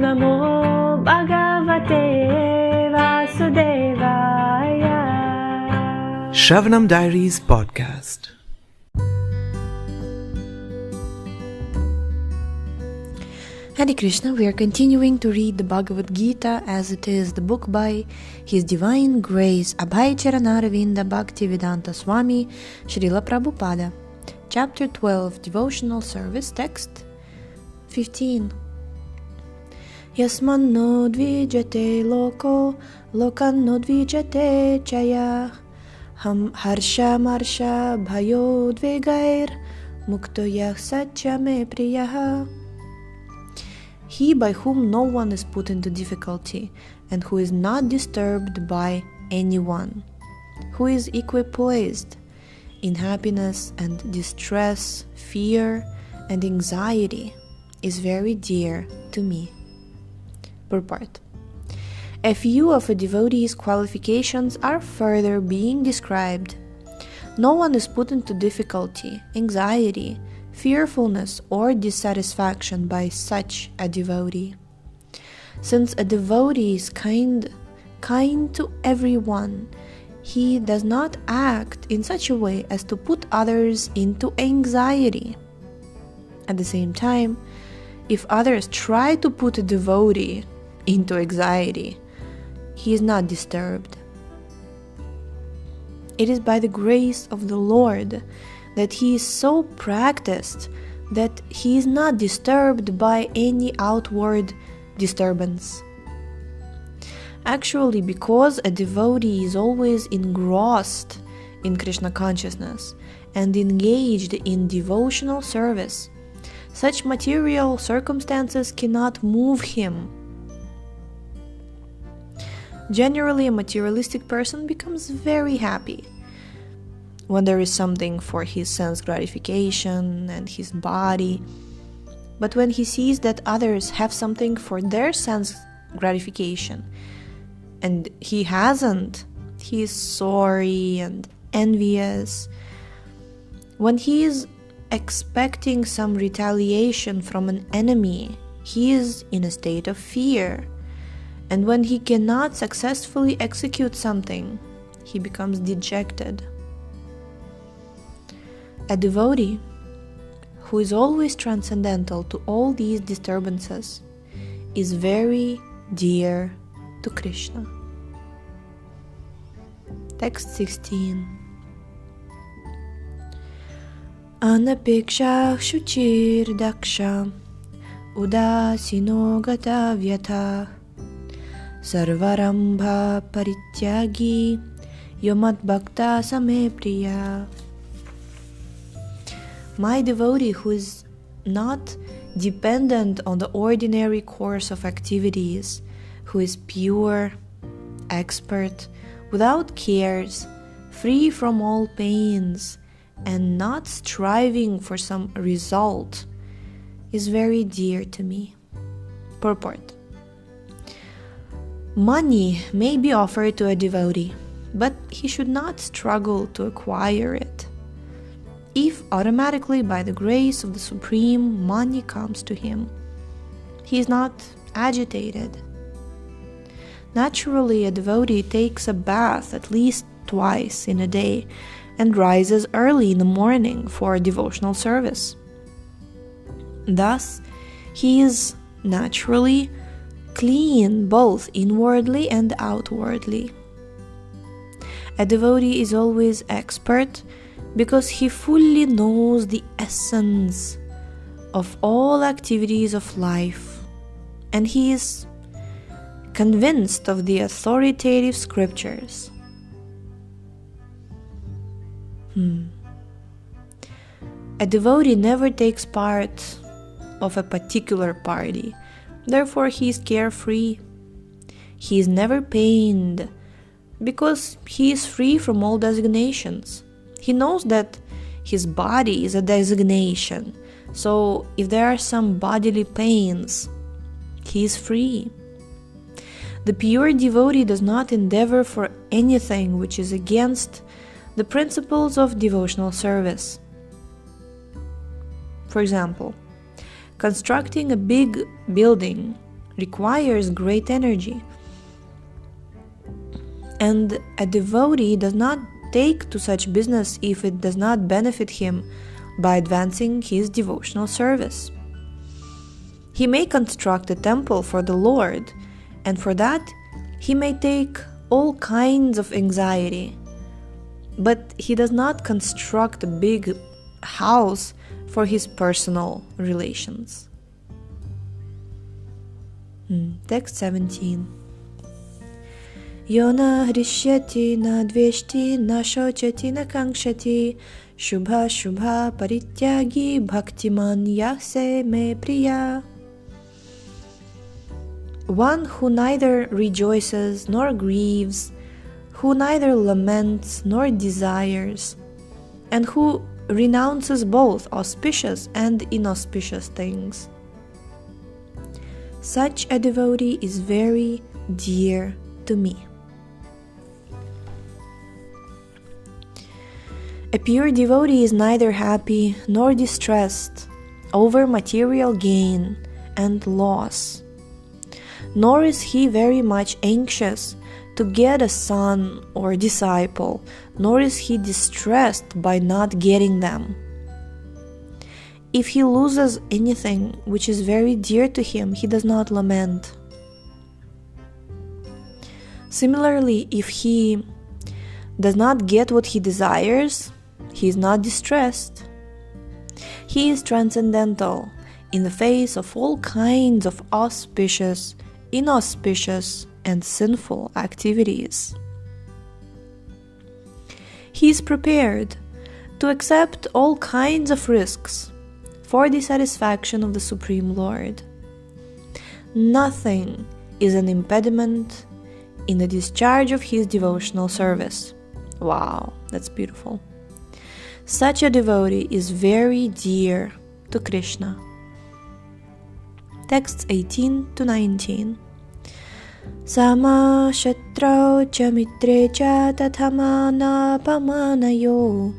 Namo Bhagavate Vasudevaya. Shravanam Diaries Podcast. Hare Krishna, we are continuing to read the Bhagavad Gita as it is the book by His Divine Grace Abhay Charanaravinda Bhaktivedanta Swami Srila Prabhupada. Chapter 12, Devotional Service, Text 15. Yasmanno dvijate loko, lokanno dvijate chaya, harsha marsha bhayo dvegair, muktoyah satya me priyaha. He by whom no one is put into difficulty, and who is not disturbed by anyone, who is equipoised in happiness and distress, fear and anxiety, is very dear to me. Purport. A few of a devotee's qualifications are further being described. No one is put into difficulty, anxiety, fearfulness or dissatisfaction by such a devotee. Since a devotee is kind to everyone, he does not act in such a way as to put others into anxiety. At the same time, if others try to put a devotee into anxiety, he is not disturbed. It is by the grace of the Lord that he is so practiced that he is not disturbed by any outward disturbance. Actually, because a devotee is always engrossed in Krishna consciousness and engaged in devotional service, such material circumstances cannot move him. Generally, a materialistic person becomes very happy when there is something for his sense gratification and his body. But when he sees that others have something for their sense gratification and he hasn't, he is sorry and envious. When he is expecting some retaliation from an enemy, he is in a state of fear. And when he cannot successfully execute something, he becomes dejected. A devotee who is always transcendental to all these disturbances is very dear to Krishna. Text 16. Anapeksha shuchir daksha udasino gata vyata sarvarambha parityagi yomat bhakta same priya. My devotee who is not dependent on the ordinary course of activities, who is pure, expert, without cares, free from all pains, and not striving for some result, is very dear to me. Purport. Money may be offered to a devotee, but he should not struggle to acquire it. If automatically by the grace of the Supreme money comes to him, he is not agitated. Naturally, a devotee takes a bath at least twice in a day and rises early in the morning for a devotional service. Thus, he is naturally clean both inwardly and outwardly. A devotee is always expert because he fully knows the essence of all activities of life, and he is convinced of the authoritative scriptures. A devotee never takes part of a particular party, therefore he is carefree. He is never pained because he is free from all designations. He knows that his body is a designation, so if there are some bodily pains, he is free. The pure devotee does not endeavor for anything which is against the principles of devotional service. For example, constructing a big building requires great energy. And a devotee does not take to such business if it does not benefit him by advancing his devotional service. He may construct a temple for the Lord, and for that he may take all kinds of anxiety, but he does not construct a big house for his personal relations. Text 17. Yona hrishyati na dveshti na shochati na kankshati shubha shubha parityagi bhaktiman yase me priya. One who neither rejoices nor grieves, who neither laments nor desires, and who renounces both auspicious and inauspicious things. Such a devotee is very dear to me. A pure devotee is neither happy nor distressed over material gain and loss, nor is he very much anxious to get a son or disciple, nor is he distressed by not getting them. If he loses anything which is very dear to him, he does not lament. Similarly, if he does not get what he desires, he is not distressed. He is transcendental in the face of all kinds of auspicious, inauspicious, and sinful activities. He is prepared to accept all kinds of risks for the satisfaction of the Supreme Lord. Nothing is an impediment in the discharge of his devotional service. Wow, that's beautiful. Such a devotee is very dear to Krishna. Texts 18 to 19. Sama shatrau cha mitre cha tathamana pamanayo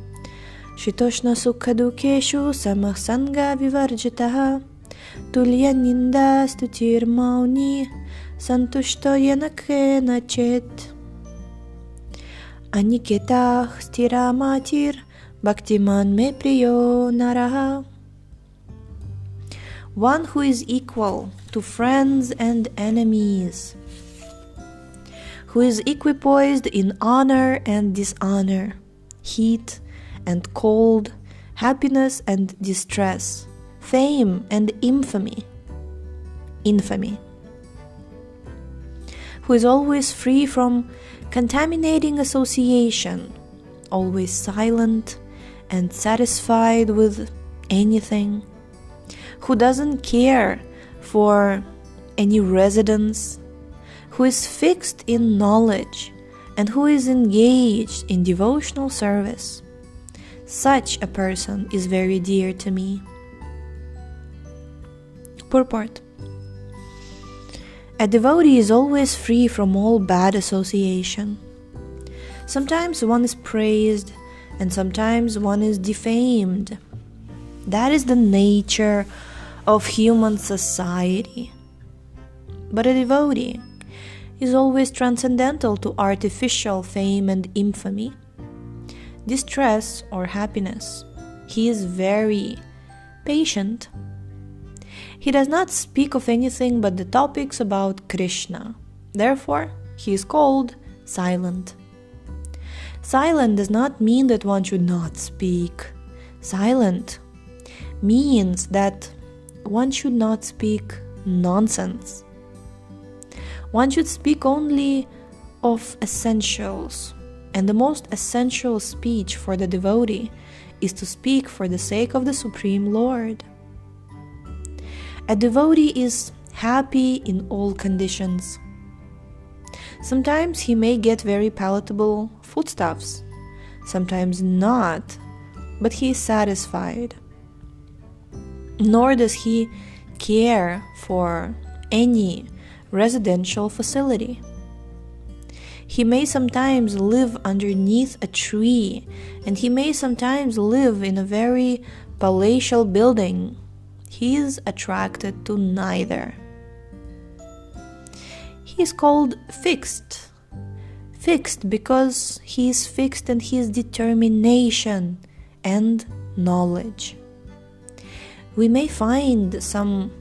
shitoshna sukha dukeshu samah sanga vivarjitaha tulya ninda stutir mauni santushto yanakena chet aniketah stira matir bhaktiman me priyo naraha. One who is equal to friends and enemies, who is equipoised in honor and dishonor, heat and cold, happiness and distress, fame and infamy, who is always free from contaminating association, always silent and satisfied with anything, who doesn't care for any residence, who is fixed in knowledge, and who is engaged in devotional service. Such a person is very dear to me. Purport. A devotee is always free from all bad association. Sometimes one is praised, and sometimes one is defamed. That is the nature of human society. But a devotee is always transcendental to artificial fame and infamy, distress or happiness. He is very patient. He does not speak of anything but the topics about Krishna. Therefore, he is called silent. Silent does not mean that one should not speak. Silent means that one should not speak nonsense. One should speak only of essentials, and the most essential speech for the devotee is to speak for the sake of the Supreme Lord. A devotee is happy in all conditions. Sometimes he may get very palatable foodstuffs, sometimes not, but he is satisfied. Nor does he care for any residential facility. He may sometimes live underneath a tree, and he may sometimes live in a very palatial building. He is attracted to neither. he is called fixed. Fixed because he is fixed in his determination and knowledge. We may find some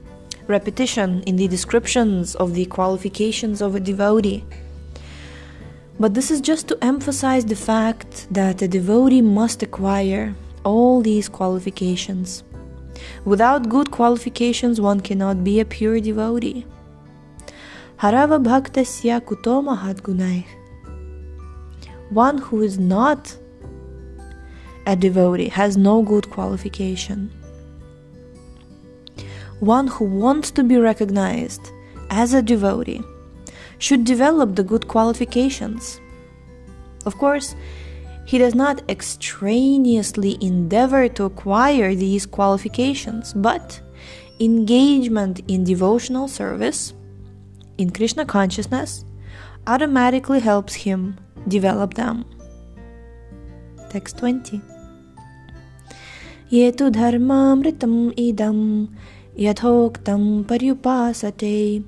repetition in the descriptions of the qualifications of a devotee, but this is just to emphasize the fact that a devotee must acquire all these qualifications. Without good qualifications, one cannot be a pure devotee. Harava bhaktasya kuto mahat gunaih. One who is not a devotee has no good qualification. One who wants to be recognized as a devotee should develop the good qualifications. Of course, he does not extraneously endeavor to acquire these qualifications, but engagement in devotional service, in Krishna consciousness, automatically helps him develop them. Text 20. Yetu dharmamritam idam yathoktam paryupasate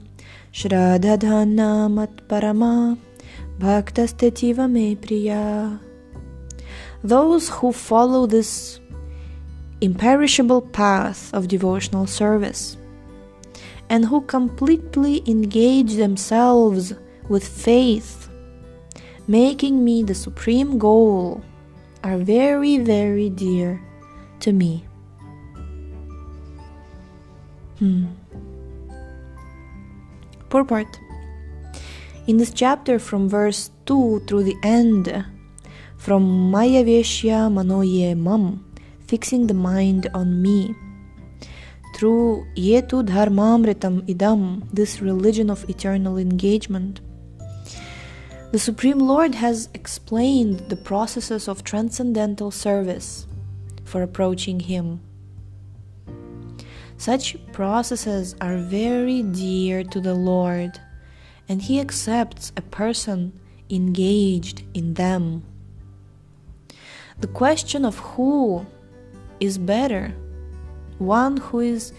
shraddhadhana matparama bhaktastetiva me priya. Those who follow this imperishable path of devotional service and who completely engage themselves with faith, making me the supreme goal, are very, very dear to me. Purport. In this chapter, from verse 2 through the end, from Maya Veshya Manoye Mam, fixing the mind on me, through Yetu Dharmamritam Idam, this religion of eternal engagement, the Supreme Lord has explained the processes of transcendental service for approaching Him. Such processes are very dear to the Lord, and He accepts a person engaged in them. The question of who is better, one who is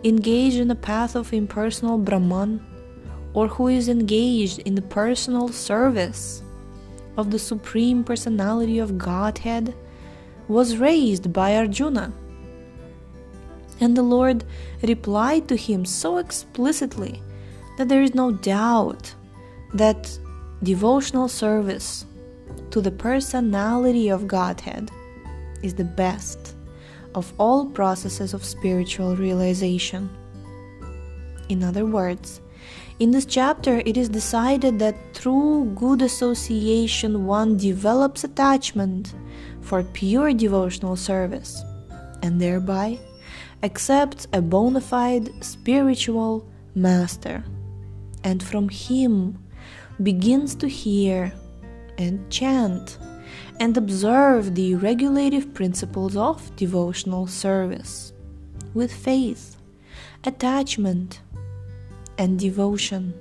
engaged in the path of impersonal Brahman, or who is engaged in the personal service of the Supreme Personality of Godhead, was raised by Arjuna. And the Lord replied to him so explicitly that there is no doubt that devotional service to the personality of Godhead is the best of all processes of spiritual realization. In other words, in this chapter it is decided that through good association one develops attachment for pure devotional service, and thereby accepts a bona fide spiritual master, and from him begins to hear and chant and observe the regulative principles of devotional service with faith, attachment, and devotion,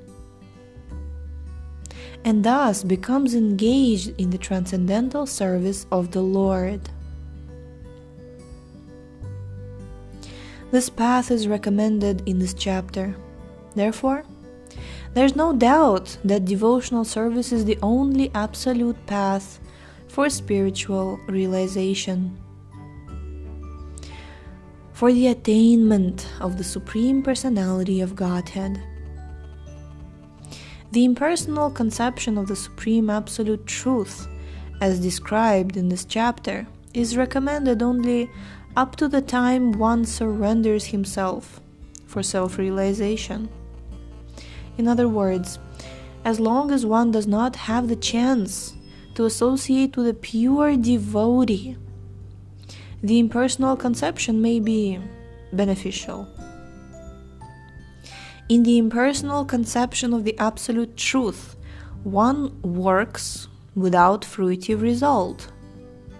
and thus becomes engaged in the transcendental service of the Lord. This path is recommended in this chapter. Therefore, there's no doubt that devotional service is the only absolute path for spiritual realization, for the attainment of the Supreme Personality of Godhead. The impersonal conception of the Supreme Absolute Truth, as described in this chapter, is recommended only up to the time one surrenders himself for self-realization. In other words, as long as one does not have the chance to associate with a pure devotee, the impersonal conception may be beneficial. In the impersonal conception of the Absolute Truth, one works without fruitive result,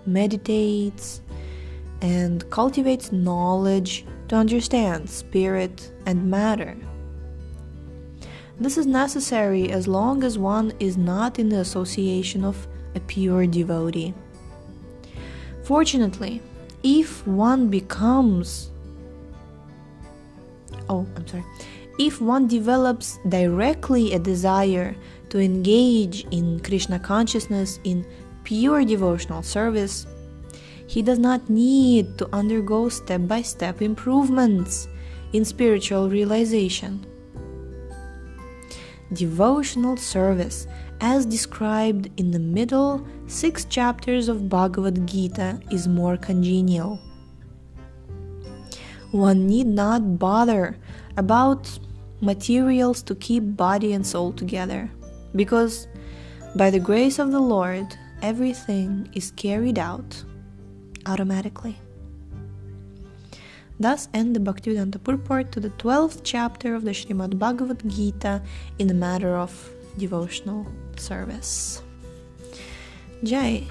meditates, and cultivates knowledge to understand spirit and matter. This is necessary as long as one is not in the association of a pure devotee. Fortunately, if one becomes if one develops directly a desire to engage in Krishna consciousness in pure devotional service, he does not need to undergo step-by-step improvements in spiritual realization. Devotional service, as described in the middle 6 chapters of Bhagavad Gita, is more congenial. One need not bother about materials to keep body and soul together, because by the grace of the Lord, everything is carried out automatically. Thus end the Bhaktivedanta purport to the 12th chapter of the Srimad Bhagavad Gita in the matter of devotional service. Jai.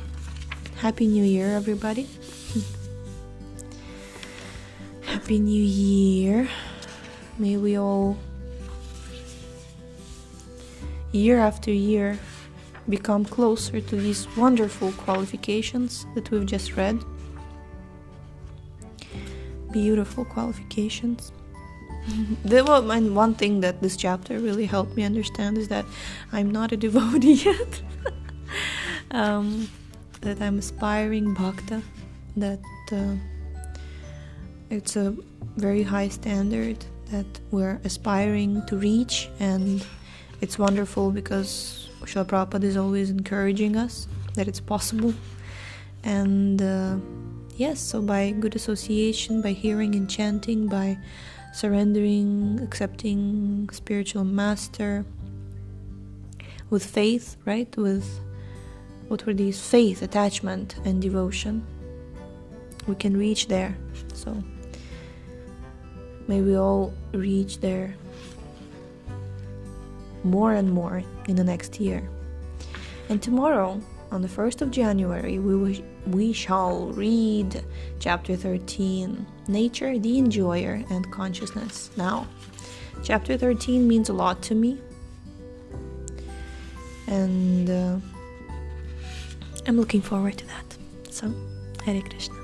Happy New Year, everybody. Happy New Year. May we all, year after year, become closer to these wonderful qualifications that we've just read. Beautiful qualifications. One thing that this chapter really helped me understand is that I'm not a devotee yet. That I'm aspiring bhakta, that it's a very high standard that we're aspiring to reach, and it's wonderful because Srila Prabhupada is always encouraging us that it's possible. And yes, so by good association, by hearing and chanting, by surrendering, accepting spiritual master, with faith, right? With, what were these? Faith, attachment, and devotion. We can reach there. So may we all reach there more and more in the next year. And tomorrow, on the 1st of January, we shall read chapter 13, Nature, the Enjoyer, and Consciousness. Now, chapter 13 means a lot to me, and I'm looking forward to that. So, Hare Krishna.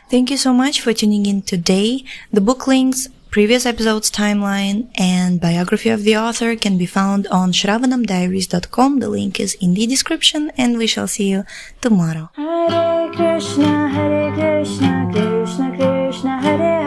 Thank you so much for tuning in today. The book links, previous episodes timeline, and biography of the author can be found on shravanamdiaries.com. The link is in the description, and we shall see you tomorrow. Hare Krishna, Krishna Krishna, Hare